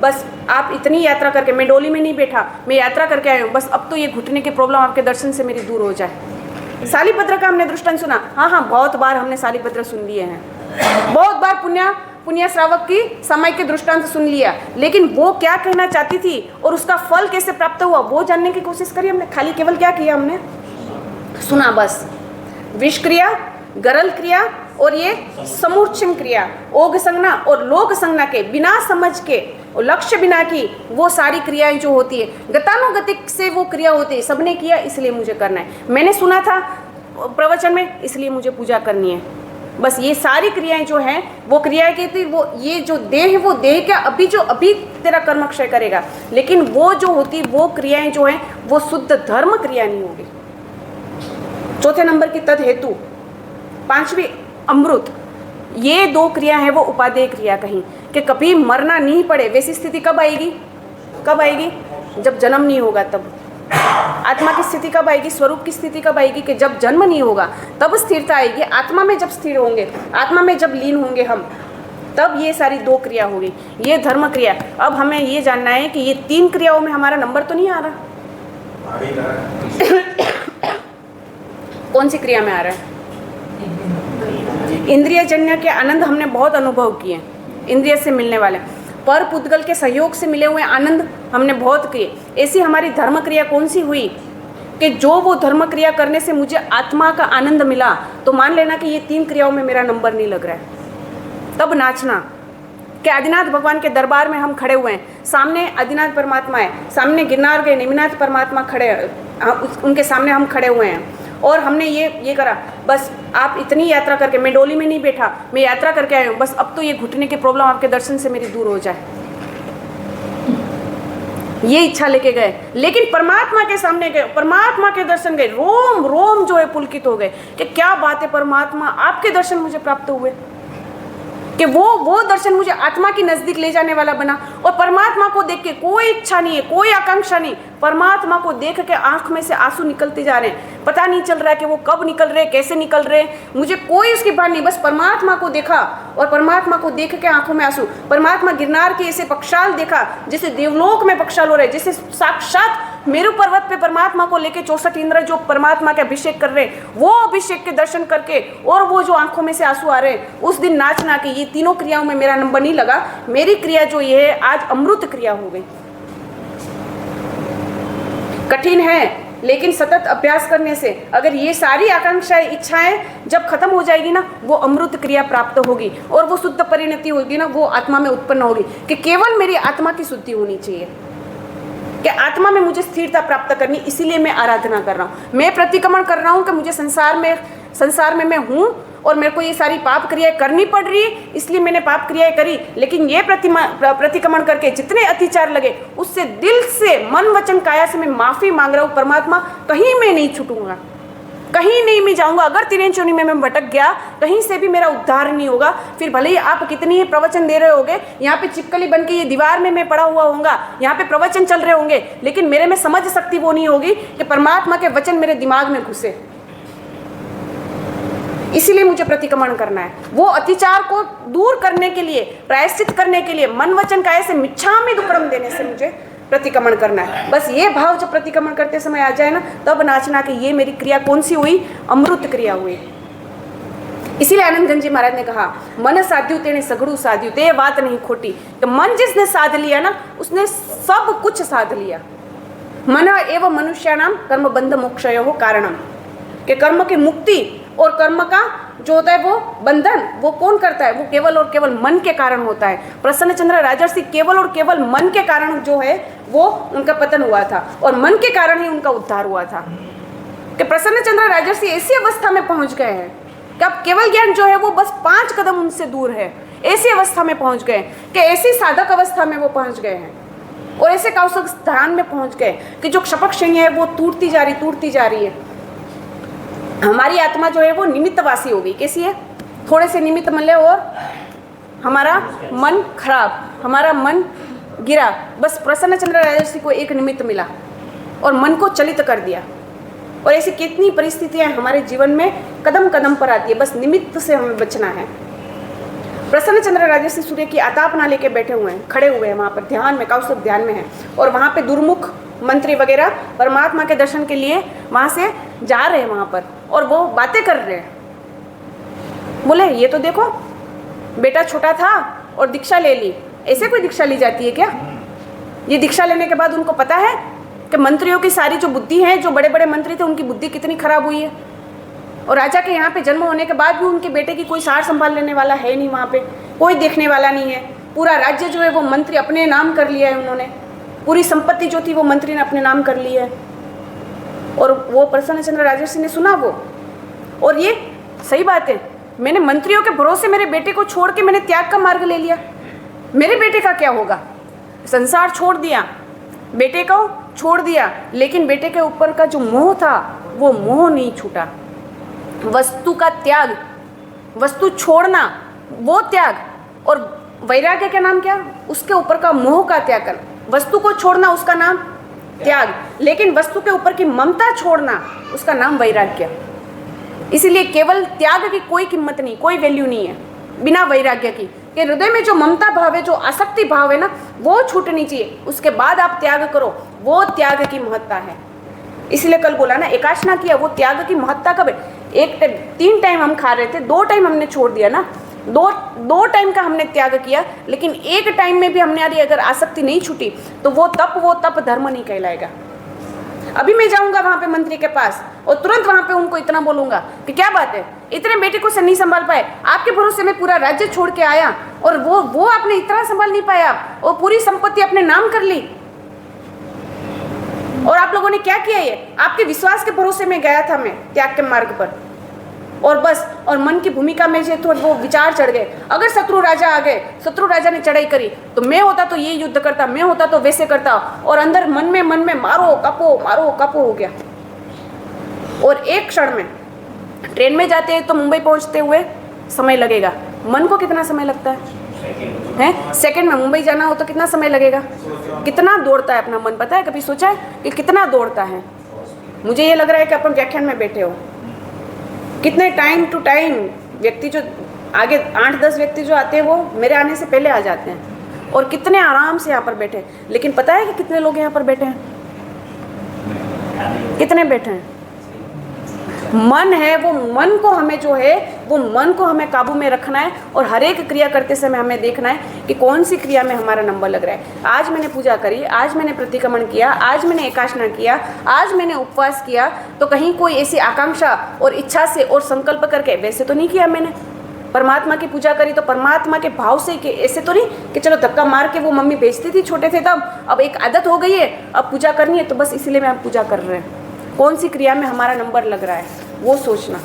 बस आप इतनी यात्रा करके, मैं डोली में नहीं बैठा, मैं यात्रा करके आया हूँ, बस अब तो ये घुटने की प्रॉब्लम आपके दर्शन से मेरी दूर हो जाए। सालिभद्र का हमने दृष्टांत सुना, हाँ, बहुत बार हमने सालिभद्र सुन लिए हैं, बहुत बार पुण्य श्रावक की समय के दृष्टांत सुन लिया, लेकिन वो क्या कहना चाहती थी और उसका फल कैसे प्राप्त हुआ वो जानने की कोशिश करी हमने। खाली केवल क्या किया हमने, सुना बस। विष क्रिया, गरल क्रिया और ये समूर्छन क्रिया, ओग संज्ञा और लोक संज्ञा के बिना समझ के और लक्ष्य बिना की वो सारी क्रियाएं जो होती है, गतानुगतिक से वो क्रिया होती है, सबने किया इसलिए मुझे करना है, मैंने सुना था प्रवचन में इसलिए मुझे पूजा करनी है, बस ये सारी क्रियाएं जो हैं वो क्रियाएं कहती, वो ये जो देह है वो देह क्या अभी तेरा कर्म क्षय करेगा, लेकिन वो जो होती वो क्रियाएं जो हैं वो शुद्ध धर्म क्रिया नहीं होगी। चौथे नंबर की तद हेतु, पांचवी अमृत, ये दो क्रिया है वो उपादेय क्रिया कहीं कि कभी मरना नहीं पड़े, वैसी स्थिति कब आएगी, जब जन्म नहीं होगा तब। आत्मा की स्थिति कब आएगी, स्वरूप की स्थिति कब आएगी कि जब जन्म नहीं होगा तब स्थिरता आएगी। आत्मा में जब स्थिर होंगे, आत्मा में जब लीन होंगे हम, तब ये सारी दो क्रिया होगी, ये धर्म क्रिया। अब हमें ये जानना है कि ये तीन क्रियाओं में हमारा नंबर तो नहीं आ रहा, कौन सी क्रिया में आ रहा है? इंद्रियजन्य के आनंद हमने बहुत अनुभव किए, इंद्रिय से मिलने वाले, पर पुद्गल के सहयोग से मिले हुए आनंद हमने बहुत किए। ऐसी हमारी धर्म क्रिया कौन सी हुई कि जो वो धर्म क्रिया करने से मुझे आत्मा का आनंद मिला, तो मान लेना कि ये तीन क्रियाओं में मेरा नंबर नहीं लग रहा है। तब नाचना कि आदिनाथ भगवान के दरबार में हम खड़े हुए हैं, सामने आदिनाथ परमात्मा है, सामने गिरनार के निमिनाथ परमात्मा खड़े, उनके सामने हम खड़े हुए हैं और हमने ये करा, बस आप इतनी यात्रा करके, मैं डोली में नहीं बैठा, मैं यात्रा करके आया हूँ, बस अब तो ये घुटने की प्रॉब्लम आपके दर्शन से मेरी दूर हो जाए, ये इच्छा लेके गए। लेकिन परमात्मा के सामने गए, परमात्मा के दर्शन गए, रोम रोम जो है पुलकित हो गए कि क्या बात है, परमात्मा आपके दर्शन मुझे प्राप्त हुए, कि वो दर्शन मुझे आत्मा की नजदीक ले जाने वाला बना। और परमात्मा को देख के कोई इच्छा नहीं है, कोई आकांक्षा नहीं, परमात्मा को देख के आंख में से आंसू निकलते जा रहे हैं, पता नहीं चल रहा है कि वो कब निकल रहे, कैसे निकल रहे, मुझे कोई उसकी बात नहीं, बस परमात्मा को देखा और परमात्मा को देख के आंखों में आंसू। परमात्मा गिरनार के ऐसे पक्षाल देखा जैसे देवलोक में पक्षाल हो रहे, जैसे साक्षात मेरु पर्वत पे परमात्मा को लेके 64 इंद्र जो परमात्मा के अभिषेक कर रहे, वो अभिषेक के दर्शन करके और वो जो आंखों में से आंसू आ रहे, उस दिन नाचना कि ये तीनों क्रियाओं में मेरा नंबर नहीं लगा, मेरी क्रिया जो ये है आज अमृत क्रिया हो गई। कठिन है लेकिन सतत अभ्यास करने से अगर ये सारी आकांक्षाएं, इच्छाएं जब खत्म हो जाएगी ना, वो अमृत क्रिया प्राप्त होगी और वो शुद्ध परिणति होगी ना, वो आत्मा में उत्पन्न होगी कि केवल मेरी आत्मा की शुद्धि होनी चाहिए, कि आत्मा में मुझे स्थिरता प्राप्त करनी, इसीलिए मैं आराधना कर रहा हूँ, मैं प्रतिक्रमण कर रहा हूँ कि मुझे संसार में मैं हूँ और मेरे को ये सारी पाप क्रियाएं करनी पड़ रही है, इसलिए मैंने पाप क्रियाएं करी। लेकिन ये प्रतिक्रमण करके जितने अत्याचार लगे, उससे दिल से, मन वचन काया से मैं माफ़ी मांग रहा हूँ, परमात्मा कहीं मैं नहीं छूटूंगा, कहीं नहीं मैं जाऊंगा, अगर तिरेन चोनी में मैं भटक गया, कहीं से भी मेरा उद्धार नहीं होगा। फिर भले ही आप कितनी ही प्रवचन दे रहे होगे, यहाँ पे चिपकली बन के ये दीवार में मैं पड़ा हुआ होऊंगा, यहाँ पे प्रवचन चल रहे होंगे, लेकिन मेरे में समझ शक्ति वो नहीं होगी कि परमात्मा के वचन मेरे दिमाग में घुसे। इसीलिए मुझे प्रतिक्रमण करना है, वो अत्याचार को दूर करने के लिए, प्रायश्चित करने के लिए, मन वचन काया से मिच्छामि दुक्कडम देने से मुझे प्रतिक्रमण करना है। बस ये भाव जब प्रतिक्रमण करते समय आ जाए ना, तब नाचना कि ये मेरी क्रिया कौन सी हुई, अमृत क्रिया हुई। इसीलिए आनंदगंज जी महाराज ने कहा, मन साध्यु तेने सगड़ू साध्यु, ते बात नहीं खोटी, तो मन जिसने साध लिया ना, उसने सब कुछ साध लिया। मन एवं मनुष्याणाम कर्म बंध मोक्षयोः कारणम, कि कर्म की मुक्ति और कर्म का जो होता है वो बंधन, वो कौन करता है, वो केवल और केवल मन के कारण होता है। प्रसन्न चंद्र राजर्षि केवल और केवल मन के कारण जो है वो उनका पतन हुआ था और मन के कारण ही उनका उद्धार हुआ था। कि प्रसन्न चंद्र राजर्षि ऐसी अवस्था में पहुंच गए हैं कि अब केवल ज्ञान जो है वो बस 5 कदम उनसे दूर है, ऐसी अवस्था में पहुंच गए कि ऐसी साधक अवस्था में वो पहुंच गए हैं और ऐसे कौशल स्थान में पहुंच गए कि जो क्षपक श्रेणी है वो टूटती जा रही है। हमारी आत्मा जो है वो निमित्तवासी हो गई। कैसी है, थोड़े से निमित्त मिले और हमारा मन खराब, हमारा मन गिरा। बस प्रसन्न चंद्र राजर्षि को एक निमित्त मिला और मन को चलित कर दिया। और ऐसी कितनी परिस्थितियां हमारे जीवन में कदम कदम पर आती है, बस निमित्त से हमें बचना है। प्रसन्न चंद्र राजर्षि सूर्य की आतापना लेके बैठे हुए हैं, खड़े हुए हैं वहाँ पर ध्यान में, कौस्तुभ ध्यान में है। और वहाँ पे दुर्मुख मंत्री वगैरह परमात्मा के दर्शन के लिए वहाँ से जा रहे हैं वहाँ पर, और वो बातें कर रहे हैं। बोले ये तो देखो बेटा छोटा था और दीक्षा ले ली। ऐसे कोई दीक्षा ली जाती है क्या? ये दीक्षा लेने के बाद उनको पता है कि मंत्रियों की सारी जो बुद्धि है, जो बड़े बड़े मंत्री थे उनकी बुद्धि कितनी खराब हुई है। और राजा के यहाँ पे जन्म होने के बाद भी उनके बेटे की कोई सार संभाल लेने वाला है नहीं, वहाँ पे कोई देखने वाला नहीं है। पूरा राज्य जो है वो मंत्री अपने नाम कर लिया है उन्होंने, पूरी संपत्ति जो थी वो मंत्री ने अपने नाम कर ली है। और वो प्रसन्न चंद्र राजर्षि ने सुना वो, और ये सही बात है, मैंने मंत्रियों के भरोसे मेरे बेटे को छोड़ के मैंने त्याग का मार्ग ले लिया, मेरे बेटे का क्या होगा? संसार छोड़ दिया, बेटे को छोड़ दिया, लेकिन बेटे के ऊपर का जो मोह था वो मोह नहीं छूटा। वस्तु का त्याग, वस्तु छोड़ना वो त्याग, और वैराग्य का नाम क्या? उसके ऊपर का मोह का त्याग करना। वस्तु को छोड़ना उसका नाम त्याग, लेकिन वस्तु के ऊपर की ममता छोड़ना उसका नाम वैराग्य। इसीलिए केवल त्याग की कोई कीमत नहीं, कोई वैल्यू नहीं है बिना वैराग्य की। कि हृदय में जो ममता भाव है, जो आसक्ति भाव है ना, वो छूटनी चाहिए, उसके बाद आप त्याग करो, वो त्याग की महत्ता है। इसलिए कल बोला ना, एकाशना किया, वो त्याग की महत्ता कब है? 3 टाइम हम खा रहे थे, 2 टाइम हमने छोड़ दिया ना, दो टाइम का हमने त्याग किया, लेकिन 1 टाइम में भी हमने अगर आसक्ति नहीं छूटी तो वो तप धर्म नहीं कहलाएगा। अभी मैं जाऊंगा वहां पे मंत्री के पास और तुरंत वहां पे उनको इतना बोलूंगा कि क्या बात है, इतने बेटे को से नहीं संभाल पाए, आपके भरोसे में पूरा राज्य छोड़ के आया और वो आपने इतना संभाल नहीं पाया और पूरी संपत्ति अपने नाम कर ली, और आप लोगों ने क्या किया? ये आपके विश्वास के भरोसे में गया था मैं त्याग के मार्ग पर, और बस, और मन की भूमिका में जो तो वो विचार चढ़ गए। अगर शत्रु राजा आ गए, शत्रु राजा ने चढ़ाई करी तो मैं होता तो ये युद्ध करता, मैं होता तो वैसे करता, और अंदर मन में मारो कपो हो गया। और एक क्षण में ट्रेन में जाते हैं तो मुंबई पहुंचते हुए समय लगेगा, मन को कितना समय लगता है? सेकंड में मुंबई जाना हो तो कितना समय लगेगा? कितना दौड़ता है अपना मन, पता है? कभी सोचा है कि कितना दौड़ता है? मुझे ये लग रहा है कि अपन व्याख्यान में बैठे हो, कितने टाइम टू टाइम व्यक्ति जो आगे 8-10 व्यक्ति जो आते हैं वो मेरे आने से पहले आ जाते हैं, और कितने आराम से यहाँ पर बैठे। लेकिन पता है कि कितने लोग यहाँ पर बैठे हैं? कितने बैठे हैं? मन है, वो मन को हमें जो है वो मन को हमें काबू में रखना है, और हर एक क्रिया करते समय हमें देखना है कि कौन सी क्रिया में हमारा नंबर लग रहा है। आज मैंने पूजा करी, आज मैंने प्रतिक्रमण किया, आज मैंने एकाशना किया, आज मैंने उपवास किया, तो कहीं कोई ऐसी आकांक्षा और इच्छा से और संकल्प करके वैसे तो नहीं किया मैंने। परमात्मा की पूजा करी तो परमात्मा के भाव से, कि ऐसे तो नहीं कि चलो धक्का मार के, वो मम्मी भेजती थी छोटे थे तब, अब एक आदत हो गई है, अब पूजा करनी है तो बस इसलिए मैं पूजा कर रहे हैं। कौन सी क्रिया में हमारा नंबर लग रहा है वो सोचना।